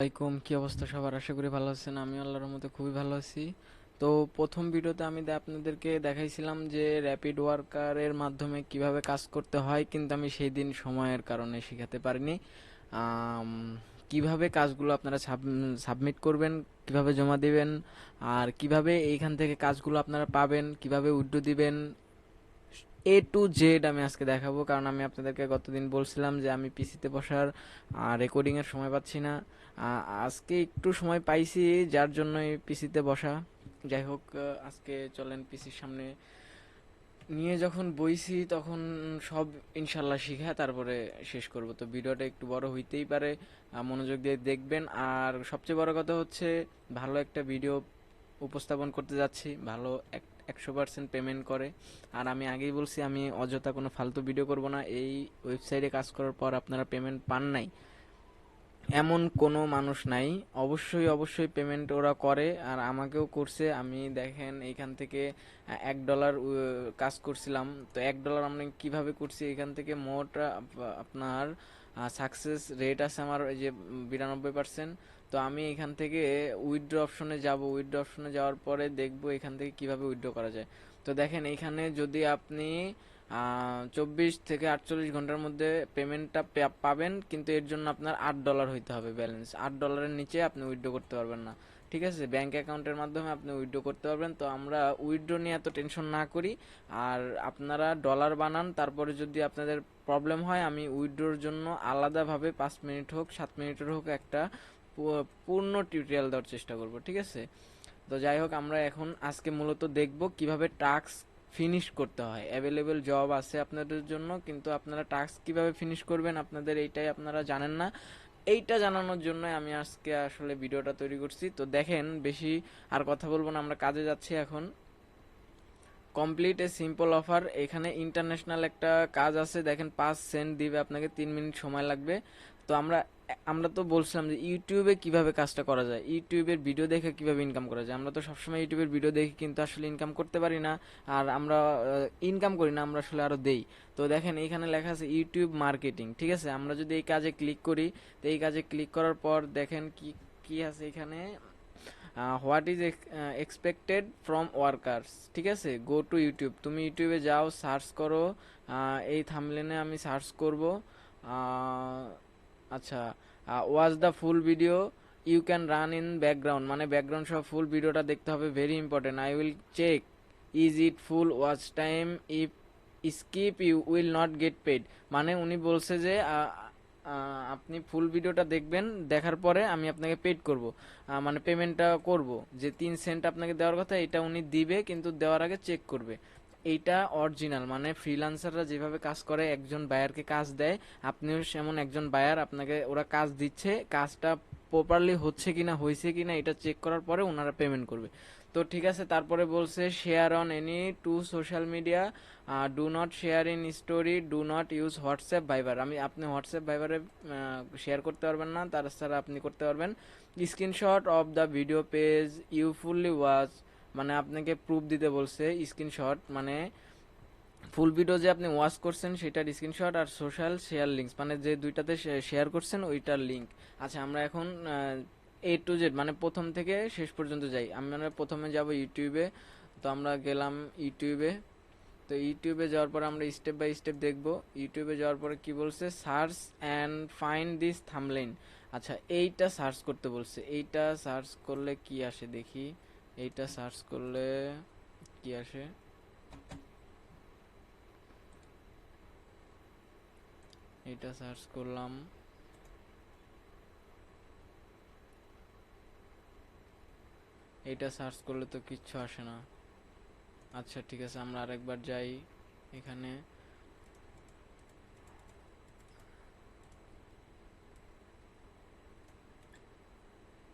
আসসালামাইকুম, কি অবস্থা সবার? আশা করি ভালো আছেন। আমি আল্লাহর রহমতে খুবই ভালো আছি। তো প্রথম ভিডিওতে আমি আপনাদেরকে দেখাইছিলাম যে র্যাপিড ওয়ার্কারের মাধ্যমে কিভাবে কাজ করতে হয়, কিন্তু আমি সেই দিন সময়ের কারণে শেখাতে পারিনি। আম, কিভাবে কাজগুলো আপনারা সাবমিট করবেন, কিভাবে জমা দিবেন, আর কিভাবে এইখান থেকে কাজগুলো আপনারা পাবেন, কিভাবে উইথড্র দিবেন, A to Z আমি আজকে দেখাবো। কারণ আমি আপনাদেরকে গতদিন বলছিলাম যে আমি পিসিতে বসার রেকর্ডিং এর সময় পাচ্ছি না। আজকে একটু সময় পাইছি, যার জন্য এই পিসিতে বসা। যাই হোক, আজকে চলেন পিসির সামনে নিয়ে যখন বইছি তখন সব ইনশাল্লাহ শিখা তারপরে শেষ করব। তো ভিডিওটা একটু বড় হইতেই পারে, মনোযোগ দিয়ে দেখবেন। আর সবচেয়ে বড় কথা হচ্ছে, ভালো একটা ভিডিও উপস্থাপন করতে যাচ্ছি, ভালো 100% পেমেন্ট করে। আর আমি আগেই বলছি, আমি অযথা কোনো ফালতু ভিডিও করব না। এই ওয়েবসাইটে কাজ করার পর আপনারা পেমেন্ট পান নাই এমন কোনো মানুষ নাই। অবশ্যই অবশ্যই পেমেন্ট ওরা করে, আর আমাকেও করছে। আমি দেখেন এইখান থেকে $1 কাজ করছিলাম। তো $1 আমরা কিভাবে করছি, এখান থেকে মোট আপনার সাকসেস রেট আছে আমার এই যে 92%। তো আমি এখান থেকে উইথড্র অপশনে যাব, উইথড্র অপশনে যাওয়ার পরে দেখব এখান থেকে কিভাবে উইথড্র করা যায়। তো দেখেন এইখানে যদি আপনি 24 থেকে 48 ঘন্টার মধ্যে পেমেন্টটা পাবেন, কিন্তু এর জন্য আপনার $8 হইতে হবে ব্যালেন্স। $8-এর নিচে আপনি উইথড্র করতে পারবেন না। ঠিক আছে, ব্যাংক অ্যাকাউন্টের মাধ্যমে আপনি উইথড্র করতে পারবেন। তো আমরা উইথড্র নিয়ে এত টেনশন না করি। আর আপনারা ডলার বানান, তারপরে যদি আপনাদের প্রবলেম হয় আমি উইথড্রোর জন্য আলাদাভাবে 5 মিনিট হোক 7 মিনিটের হোক একটা পূর্ণ টিউটোরিয়াল দেওয়ার চেষ্টা করব। ঠিক আছে, তো যাই হোক, আমরা এখন আজকে মূলত দেখব কিভাবে টাস্ক ফিনিশ করতে হয়। অ্যাভেলেবেল জব আছে আপনাদের জন্য, কিন্তু আপনারা টাস্ক কিভাবে ফিনিশ করবেন আপনাদের এইটাই আপনারা জানেন না। এইটা জানানোর জন্য আমি আজকে আসলে ভিডিওটা তৈরি করছি। তো দেখেন, বেশি আর কথা বলবো না, আমরা কাজে যাচ্ছি এখন। কমপ্লিট এ সিম্পল অফার, এখানে ইন্টারন্যাশনাল একটা কাজ আছে। দেখেন 5 সেন্ট দিবে আপনাকে, 3 মিনিট সময় লাগবে। তো আমরা আমরা তো বলছিলাম যে ইউটিউবে কিভাবে কাজটা করা যায়, ইউটিউবের ভিডিও দেখে কিভাবে ইনকাম করা যায়। আমরা তো সবসময় ইউটিউবের ভিডিও দেখি, কিন্তু আসলে ইনকাম করতে পারি না। আর আমরা ইনকাম করি না, আমরা আসলে আরো দেই। তো দেখেন এইখানে লেখা আছে ইউটিউব মার্কেটিং। ঠিক আছে, আমরা যদি এই কাজে ক্লিক করি, তো এই কাজে ক্লিক করার পর দেখেন কি কি আছে এখানে। What is expected from workers. ঠিক আছে, গো টু ইউটিউব, তুমি ইউটিউবে যাও, সার্চ করো। এই থাম্বনেলে আমি সার্চ করব। আচ্ছা, watch the full video, you can run in background, মানে ব্যাকগ্রাউন্ড সহ ফুল ভিডিওটা দেখতে হবে। Very important, I will check is it full watch time, if skip you will not get paid. মানে উনি বলছে যে আপনি ফুল ভিডিওটা দেখবেন, দেখার পরে আমি আপনাকে পেড করব, মানে পেমেন্টটা করব। যে 3 সেন্ট আপনাকে দেওয়ার কথা এটা উনি দিবে, কিন্তু দেওয়ার আগে চেক করবে। এইটা অরিজিনাল, মানে ফ্রিল্যান্সাররা যেভাবে কাজ করে, একজন বায়ারকে কাজ দেয়, আপনিও সেমন একজন বায়ার, আপনাকে ওরা কাজ দিচ্ছে, কাজটা প্রপারলি হচ্ছে কিনা, হয়েছে কিনা এটা চেক করার পরে ওনারা পেমেন্ট করবে। তো ঠিক আছে, তারপরে বলছে share on any to social media, do not share in story, do not use WhatsApp Viber. আপনি হোয়াটসঅ্যাপ ভাইবারে শেয়ার করতে পারবেন না, তাছাড়া আপনি করতে পারবেন screenshot of the video page you fully watch, মানে আপনাকে প্রুফ দিতে বলছে। স্ক্রিনশট মানে ফুল ভিডিও যে আপনি ওয়াচ করছেন সেটার স্ক্রিনশট, আর সোশ্যাল শেয়ার লিঙ্কস মানে যে দুইটাতে শেয়ার করছেন ওইটার লিঙ্ক। আচ্ছা, আমরা এখন A to Z মানে প্রথম থেকে শেষ পর্যন্ত যাই। আমরা প্রথমে যাব ইউটিউবে। তো আমরা গেলাম ইউটিউবে। তো ইউটিউবে যাওয়ার পর আমরা স্টেপ বাই স্টেপ দেখব। ইউটিউবে যাওয়ার পরে কি বলছে, search and find this thumbnail. আচ্ছা, এইটা সার্চ করতে বলছে। এইটা সার্চ করলে কি আসে দেখি। এইটা সার্চ করলে কি আসে, এইটা সার্চ করলাম। এইটা সার্চ করলে তো কিচ্ছু আসে না। আচ্ছা ঠিক আছে, আমরা আরেকবার যাই এখানে।